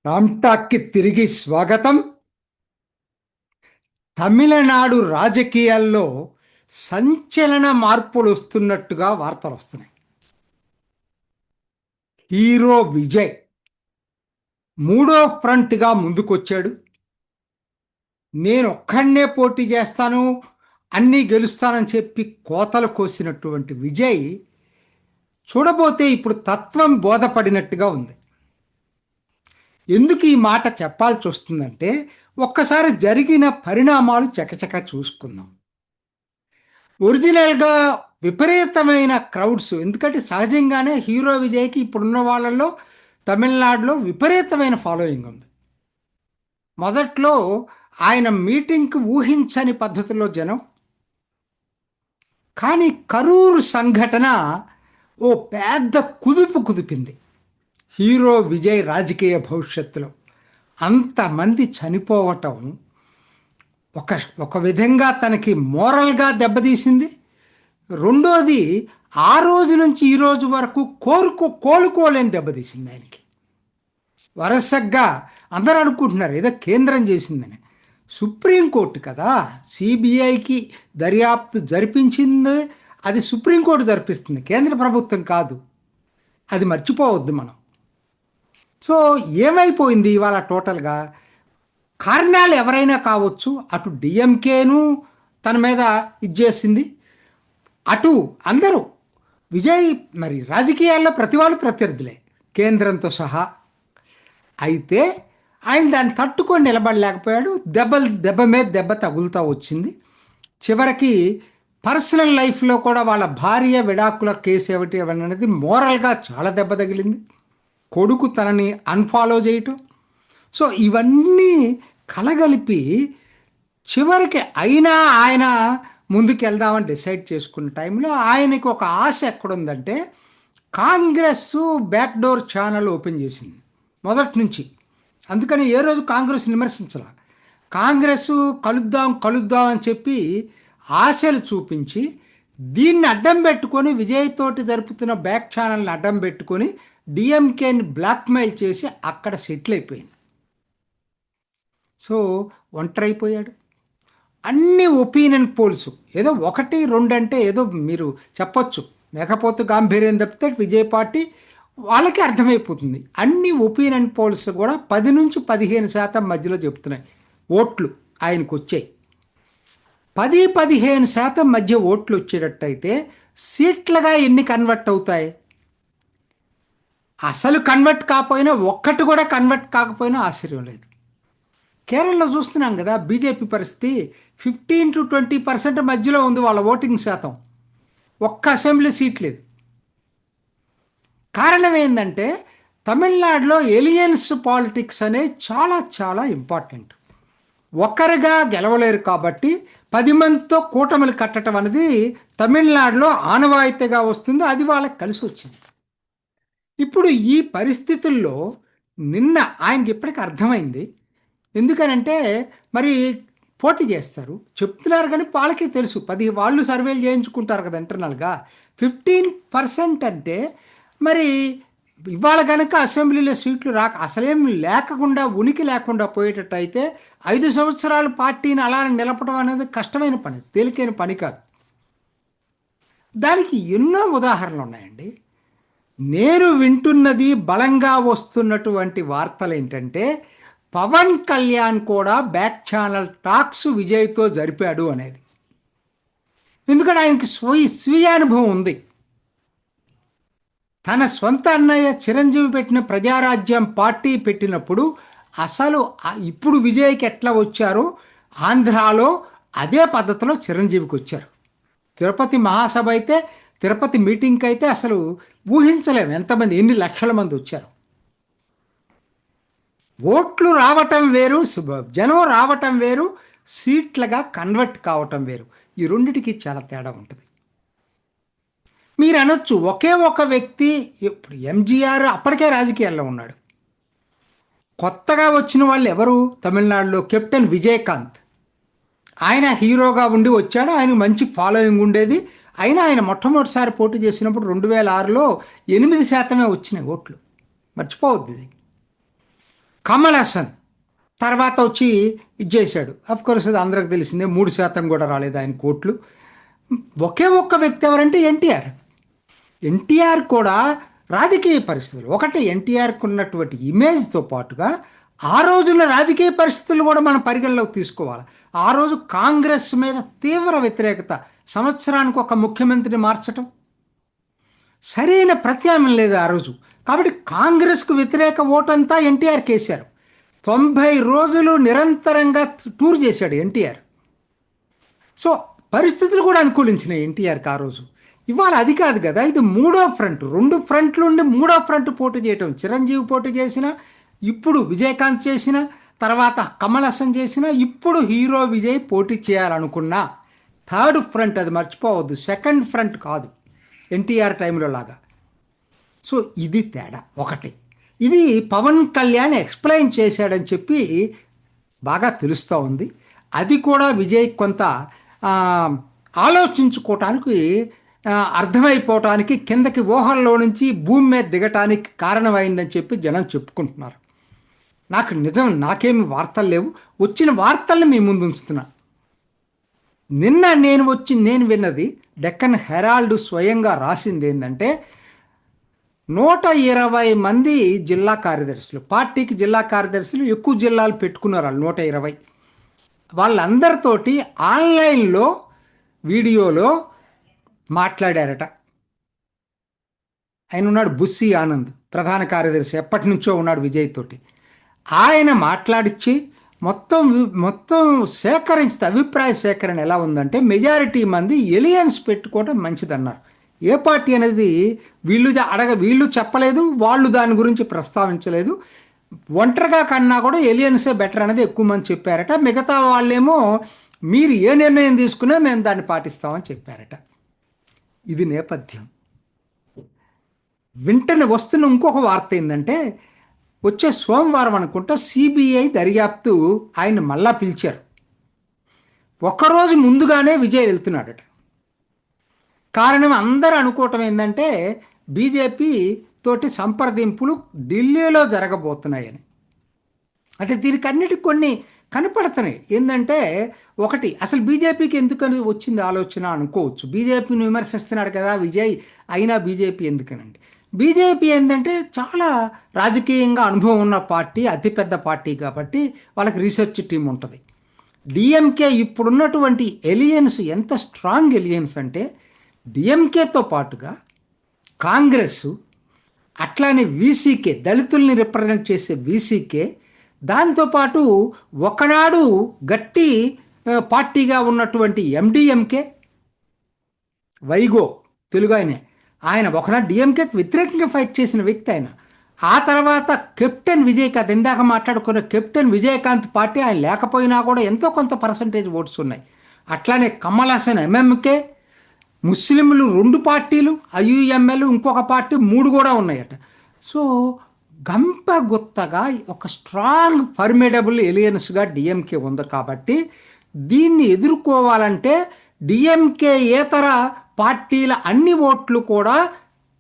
రామ్టాక్కి తిరిగి స్వాగతం. తమిళనాడు రాజకీయాల్లో సంచలన మార్పులు వస్తున్నట్టుగా వార్తలు వస్తున్నాయి. హీరో విజయ్ మూడో ఫ్రంట్గా ముందుకొచ్చాడు. నేను ఒక్కడనే పోటీ చేస్తాను, అన్నీ గెలుస్తానని చెప్పి కోతలు కోసినటువంటి విజయ్ చూడబోతే ఇప్పుడు తత్వం బోధపడినట్టుగా ఉంది. ఎందుకు ఈ మాట చెప్పాల్సి వస్తుందంటే ఒక్కసారి జరిగిన పరిణామాలు చకచక చూసుకుందాం. ఒరిజినల్గా విపరీతమైన క్రౌడ్స్, ఎందుకంటే సహజంగానే హీరో విజయ్కి ఇప్పుడున్న వాళ్ళల్లో తమిళనాడులో విపరీతమైన ఫాలోయింగ్ ఉంది. మొదట్లో ఆయన మీటింగ్కి ఊహించని పద్ధతిలో జనం, కానీ కరూరు సంఘటన ఓ పెద్ద కుదిపింది హీరో విజయ్ రాజకీయ భవిష్యత్తులో. అంతమంది చనిపోవటం ఒక ఒక విధంగా తనకి మోరల్గా దెబ్బతీసింది. రెండోది, ఆ రోజు నుంచి ఈ రోజు వరకు కోలుకోలేని దెబ్బతీసింది ఆయనకి. వరసగా అందరూ అనుకుంటున్నారు ఏదో కేంద్రం చేసిందని. సుప్రీంకోర్టు కదా సిబిఐకి దర్యాప్తు జరిపించింది, అది సుప్రీంకోర్టు జరిపిస్తుంది, కేంద్ర ప్రభుత్వం కాదు. అది మర్చిపోవద్దు మనం. సో ఏమైపోయింది ఇవాళ టోటల్గా? కారణాలు ఎవరైనా కావచ్చు. అటు డిఎంకేను తన మీద ఇచ్చేసింది, అటు అందరూ విజయ్ మరి రాజకీయాల్లో ప్రతి వాళ్ళు ప్రత్యర్థులే కేంద్రంతో సహా. అయితే ఆయన దాన్ని తట్టుకొని నిలబడలేకపోయాడు. దెబ్బ మీద దెబ్బ తగులుతూ వచ్చింది. చివరికి పర్సనల్ లైఫ్లో కూడా వాళ్ళ భార్య విడాకుల కేసు ఏమిటి అనేది మోరల్గా చాలా దెబ్బ తగిలింది. కొడుకు తనని అన్ఫాలో చేయటం. సో ఇవన్నీ కలగలిపి చివరికి అయినా ఆయన ముందుకు వెళ్దామని డిసైడ్ చేసుకున్న టైంలో ఆయనకి ఒక ఆశ ఎక్కడుందంటే, కాంగ్రెస్ బ్యాక్డోర్ ఛానల్ ఓపెన్ చేసింది మొదటి నుంచి. అందుకని ఏ రోజు కాంగ్రెస్ విమర్శించాల. కాంగ్రెస్ కలుద్దాం అని చెప్పి ఆశలు చూపించి దీన్ని అడ్డం పెట్టుకొని, విజయ్ తోటి జరుపుతున్న బ్యాక్ ఛానల్ని అడ్డం పెట్టుకొని డిఎంకేని బ్లాక్మెయిల్ చేసి అక్కడ సెటిల్ అయిపోయింది. సో ఒంటరైపోయాడు. అన్ని ఒపీనియన్ పోల్స్ ఏదో 1, 2 అంటే ఏదో మీరు చెప్పొచ్చు, లేకపోతే గాంభీర్యం తప్పితే విజయ్ పార్టీ వాళ్ళకి అర్థమైపోతుంది. అన్ని ఒపీనియన్ పోల్స్ కూడా 10 నుంచి 15% మధ్యలో చెప్తున్నాయి ఓట్లు ఆయనకు వచ్చాయి. 10-15% మధ్య ఓట్లు వచ్చేటట్టయితే సీట్లుగా ఎన్ని కన్వర్ట్ అవుతాయి? అసలు కన్వర్ట్ కాకపోయినా, ఒక్కటి కూడా కన్వర్ట్ కాకపోయినా ఆశ్చర్యం లేదు. కేరళలో చూస్తున్నాం కదా బీజేపీ పరిస్థితి 15-20% మధ్యలో ఉంది వాళ్ళ ఓటింగ్ శాతం. ఒక్క అసెంబ్లీ సీట్ లేదు. కారణం ఏంటంటే తమిళనాడులో ఎలియన్స్ పాలిటిక్స్ అనేది చాలా చాలా ఇంపార్టెంట్. ఒక్కరుగా గెలవలేరు కాబట్టి 10 మందితో కూటమిలు కట్టడం అనేది తమిళనాడులో ఆనవాయితీగా వస్తుంది. అది వాళ్ళకి కలిసి వచ్చింది. ఇప్పుడు ఈ పరిస్థితుల్లో నిన్న ఆయనకి ఇప్పటికీ అర్థమైంది. ఎందుకనంటే మరి పోటీ చేస్తారు చెప్తున్నారు, కానీ వాళ్ళకి తెలుసు. 10 వాళ్ళు సర్వేలు చేయించుకుంటారు కదా ఇంటర్నల్గా. 15% అంటే మరి ఇవాళ కనుక అసెంబ్లీలో సీట్లు అసలేం లేకుండా, ఉనికి లేకుండా పోయేటట్టు అయితే 5 సంవత్సరాలు పార్టీని అలా నిలపడం అనేది కష్టమైన పని, తేలికైన పని కాదు. దానికి ఎన్నో ఉదాహరణలు ఉన్నాయండి. నేను వింటున్నది, బలంగా వస్తున్నటువంటి వార్తలు ఏంటంటే, పవన్ కళ్యాణ్ కూడా బ్యాక్ ఛానల్ టాక్స్ విజయ్తో జరిపాడు అనేది. ఎందుకంటే ఆయనకి స్వీయ అనుభవం ఉంది. తన సొంత అన్నయ్య చిరంజీవి పెట్టిన ప్రజారాజ్యం పార్టీ పెట్టినప్పుడు అసలు ఇప్పుడు విజయ్కి ఎట్లా వచ్చారో ఆంధ్రాలో అదే పద్ధతిలో చిరంజీవికి వచ్చారు. తిరుపతి మహాసభ అయితే, తిరుపతి మీటింగ్కి అయితే అసలు ఊహించలేము ఎంతమంది, ఎన్ని లక్షల మంది వచ్చారు. ఓట్లు రావటం వేరు, జనం రావటం వేరు, సీట్లుగా కన్వర్ట్ కావటం వేరు. ఈ రెండిటికి చాలా తేడా ఉంటుంది. మీరు అనొచ్చు ఒకే ఒక వ్యక్తి, ఇప్పుడు ఎంజీఆర్ అప్పటికే రాజకీయాల్లో ఉన్నాడు. కొత్తగా వచ్చిన వాళ్ళు ఎవరు తమిళనాడులో? కెప్టెన్ విజయకాంత్. ఆయన హీరోగా ఉండి వచ్చాడు, ఆయన మంచి ఫాలోయింగ్ ఉండేది. అయినా ఆయన మొట్టమొదటిసారి పోటీ చేసినప్పుడు 2006లో 8% వచ్చినాయి ఓట్లు, మర్చిపోవద్దు ఇది. కమల్ హాసన్ తర్వాత వచ్చి ఇది చేశాడు. కోర్స్ అది అందరికి తెలిసిందే, 3% కూడా రాలేదు ఆయన కోట్లు. ఒకే ఒక్క వ్యక్తి ఎవరంటే ఎన్టీఆర్. ఎన్టీఆర్ కూడా రాజకీయ పరిస్థితులు ఒకటి, ఎన్టీఆర్కి ఉన్నటువంటి ఇమేజ్తో పాటుగా ఆ రోజున రాజకీయ పరిస్థితులు కూడా మనం పరిగణలోకి తీసుకోవాలి. ఆ రోజు కాంగ్రెస్ మీద తీవ్ర వ్యతిరేకత, సంవత్సరానికి ఒక ముఖ్యమంత్రిని మార్చటం, సరైన ప్రత్యామ్నాయం లేదు ఆ రోజు. కాబట్టి కాంగ్రెస్కు వ్యతిరేక ఓటంతా ఎన్టీఆర్కి వేశారు. 90 రోజులు నిరంతరంగా టూర్ చేశాడు ఎన్టీఆర్. సో పరిస్థితులు కూడా అనుకూలించినాయి ఎన్టీఆర్కి ఆ రోజు. ఇవాళ అది కాదు కదా, ఇది మూడో ఫ్రంట్. 2 ఫ్రంట్లు ఉండి మూడో ఫ్రంట్ పోటీ చేయటం. చిరంజీవి పోటీ చేసిన, ఇప్పుడు విజయకాంత్ చేసిన, తర్వాత కమల్ హాసన్ చేసిన, ఇప్పుడు హీరో విజయ్ పోటీ చేయాలనుకున్నా థర్డ్ ఫ్రంట్. అది మర్చిపోవద్దు, సెకండ్ ఫ్రంట్ కాదు ఎన్టీఆర్ టైంలో లాగా. సో ఇది తేడా ఒకటి. ఇది పవన్ కళ్యాణ్ ఎక్స్ప్లెయిన్ చేశాడని చెప్పి బాగా తెలుస్తూ ఉంది. అది కూడా విజయ్ కొంత ఆలోచించుకోవటానికి, అర్థమైపోవటానికి, కిందకి ఊహల్లో నుంచి భూమి మీద దిగటానికి కారణమైందని చెప్పి జనం చెప్పుకుంటున్నారు. నాకేమి వార్తలు లేవు, వచ్చిన వార్తల్ని మీ ముందు ఉంచుతున్నా. నిన్న నేను విన్నది, డెక్కన్ హెరాల్డ్ స్వయంగా రాసింది ఏంటంటే 120 మంది జిల్లా కార్యదర్శులు, పార్టీకి జిల్లా కార్యదర్శులు ఎక్కువ జిల్లాలు పెట్టుకున్నారు వాళ్ళు 120. వాళ్ళందరితోటి ఆన్లైన్లో వీడియోలో మాట్లాడారట. ఆయన ఉన్నాడు బుస్సి ఆనంద్, ప్రధాన కార్యదర్శి, ఎప్పటి నుంచో ఉన్నాడు విజయ్ తోటి. ఆయన మాట్లాడిచ్చి మొత్తం సేకరించిన అభిప్రాయ సేకరణ ఎలా ఉందంటే, మెజారిటీ మంది ఎలియన్స్ పెట్టుకోవడం మంచిదన్నారు. ఏ పార్టీ అనేది వీళ్ళు చెప్పలేదు, వాళ్ళు దాని గురించి ప్రస్తావించలేదు. ఒంటరిగా కన్నా కూడా ఎలియన్సే బెటర్ అనేది ఎక్కువ మంది చెప్పారట. మిగతా వాళ్ళేమో మీరు ఏ నిర్ణయం తీసుకున్నా మేము దాన్ని పాటిస్తామని చెప్పారట. ఇది నేపథ్యం. వెంటనే వస్తున్న ఇంకొక వార్త ఏంటంటే, వచ్చే సోమవారం అనుకుంటా సిబిఐ దర్యాప్తు ఆయన మళ్ళా పిలిచారు. ఒకరోజు ముందుగానే విజయ్ వెళ్తున్నాడట. కారణం అందరూ అనుకోవటం ఏంటంటే బీజేపీ తోటి సంప్రదింపులు ఢిల్లీలో జరగబోతున్నాయని. అంటే దీనికి అన్నిటికి కొన్ని కనపడుతున్నాయి. ఏంటంటే ఒకటి, అసలు బీజేపీకి ఎందుకని వచ్చింది ఆలోచన అనుకోవచ్చు. బీజేపీని విమర్శిస్తున్నాడు కదా విజయ్, అయినా బీజేపీ ఎందుకనండి. బీజేపీ ఏంటంటే చాలా రాజకీయంగా అనుభవం ఉన్న పార్టీ, అతిపెద్ద పార్టీ కాబట్టి వాళ్ళకి రీసెర్చ్ టీం ఉంటుంది. డిఎంకే ఇప్పుడున్నటువంటి ఎలియన్స్ ఎంత స్ట్రాంగ్ ఎలియన్స్ అంటే, డిఎంకేతో పాటుగా కాంగ్రెస్, అట్లానే వీసీకే, దళితుల్ని రిప్రజెంట్ చేసే వీసీకే, దాంతోపాటు ఒకనాడు గట్టి పార్టీగా ఉన్నటువంటి ఎండిఎంకే, వైగో తెలుగు ఆయన ఒకనాడు డిఎంకేకి వ్యతిరేకంగా ఫైట్ చేసిన వ్యక్తి ఆయన. ఆ తర్వాత కెప్టెన్ విజయకాంత్, ఇందాక మాట్లాడుకున్న కెప్టెన్ విజయకాంత్ పార్టీ, ఆయన లేకపోయినా కూడా ఎంతో కొంత పర్సంటేజ్ ఓట్స్ ఉన్నాయి. అట్లానే కమల్ హాసన్ ఎంఎంకే, ముస్లింలు 2 పార్టీలు, ఐయుఎంఎల్ ఇంకొక పార్టీ 3 కూడా ఉన్నాయట. సో గంపగుత్తగా ఒక స్ట్రాంగ్ ఫర్మిడబుల్ ఎలియన్స్గా డిఎంకే ఉంది. కాబట్టి దీన్ని ఎదుర్కోవాలంటే డిఎంకే ఏతర పార్టీల అన్ని ఓట్లు కూడా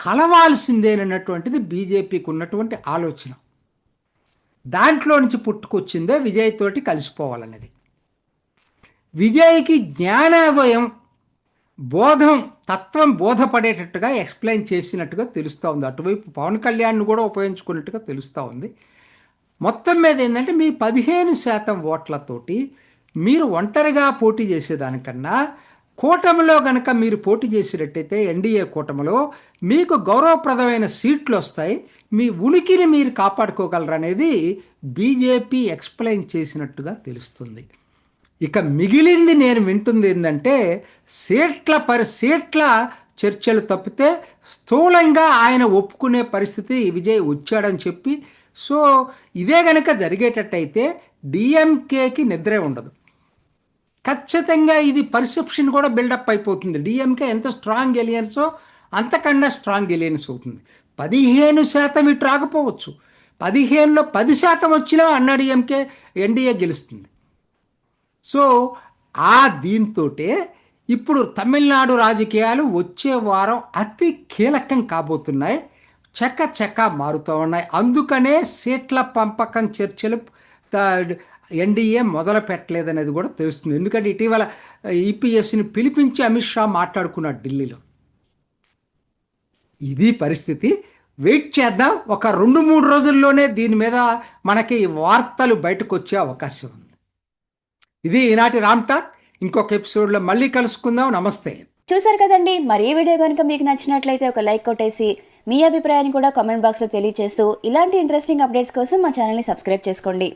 కలవాల్సిందేనన్నటువంటిది బీజేపీకి ఉన్నటువంటి ఆలోచన. దాంట్లో నుంచి పుట్టుకొచ్చిందే విజయ్ తోటి కలిసిపోవాలన్నది. విజయ్కి జ్ఞానోదయం, తత్వం బోధపడేటట్టుగా ఎక్స్ప్లెయిన్ చేసినట్టుగా తెలుస్తూ ఉంది. అటువైపు పవన్ కళ్యాణ్ను కూడా ఉపయోగించుకున్నట్టుగా తెలుస్తూ ఉంది. మొత్తం మీద ఏంటంటే, మీ 15% ఓట్లతోటి మీరు ఒంటరిగా పోటీ చేసేదానికన్నా కూటమిలో కనుక మీరు పోటీ చేసినట్టయితే, ఎన్డీఏ కూటమిలో మీకు గౌరవప్రదమైన సీట్లు వస్తాయి, మీ ఉనికిని మీరు కాపాడుకోగలరు అనేది బీజేపీ ఎక్స్ప్లెయిన్ చేసినట్టుగా తెలుస్తుంది. ఇక మిగిలింది నేను వింటుంది ఏంటంటే, సీట్ల చర్చలు తప్పితే స్థూలంగా ఆయన ఒప్పుకునే పరిస్థితి విజయ్ వచ్చాడని చెప్పి. సో ఇదే కనుక జరిగేటట్టయితే డిఎంకేకి నిద్రే ఉండదు. ఖచ్చితంగా ఇది పర్సెప్షన్ కూడా బిల్డప్ అయిపోతుంది. డిఎంకే ఎంత స్ట్రాంగ్ ఎలియన్సో అంతకన్నా స్ట్రాంగ్ ఎలియన్స్ అవుతుంది. 15% ఇటు రాకపోవచ్చు, 15లో 10% వచ్చినా అన్నా డిఎంకే ఎన్డీఏ గెలుస్తుంది. సో దీంతో ఇప్పుడు తమిళనాడు రాజకీయాలు వచ్చే వారం అతి కీలకం కాబోతున్నాయి. చెక్క మారుతూ ఉన్నాయి. అందుకనే సీట్ల పంపకం చర్చలు ఎన్డీఏ మొదలు పెట్టలేదనేది కూడా తెలుస్తుంది. ఎందుకంటే ఇటీవల ఈపీఎస్ని పిలిపించి అమిత్ షా మాట్లాడుకున్నాడు ఢిల్లీలో. ఇది పరిస్థితి. వెయిట్ చేద్దాం. ఒక 2-3 రోజుల్లోనే దీని మీద మనకి వార్తలు బయటకు వచ్చే అవకాశం ఉంది. ఇది ఈనాటి రామ్ టాక్. ఇంకొక ఎపిసోడ్లో మళ్ళీ కలుసుకుందాం. నమస్తే. చూసారు కదండి. మరి ఈ వీడియో కనుక మీకు నచ్చినట్లయితే ఒక లైక్ కొట్టేసి మీ అభిప్రాయాన్ని కూడా కామెంట్ బాక్స్లో తెలియజేస్తూ ఇలాంటి ఇంట్రెస్టింగ్ అప్డేట్స్ కోసం మా ఛానల్ని సబ్స్క్రైబ్ చేసుకోండి.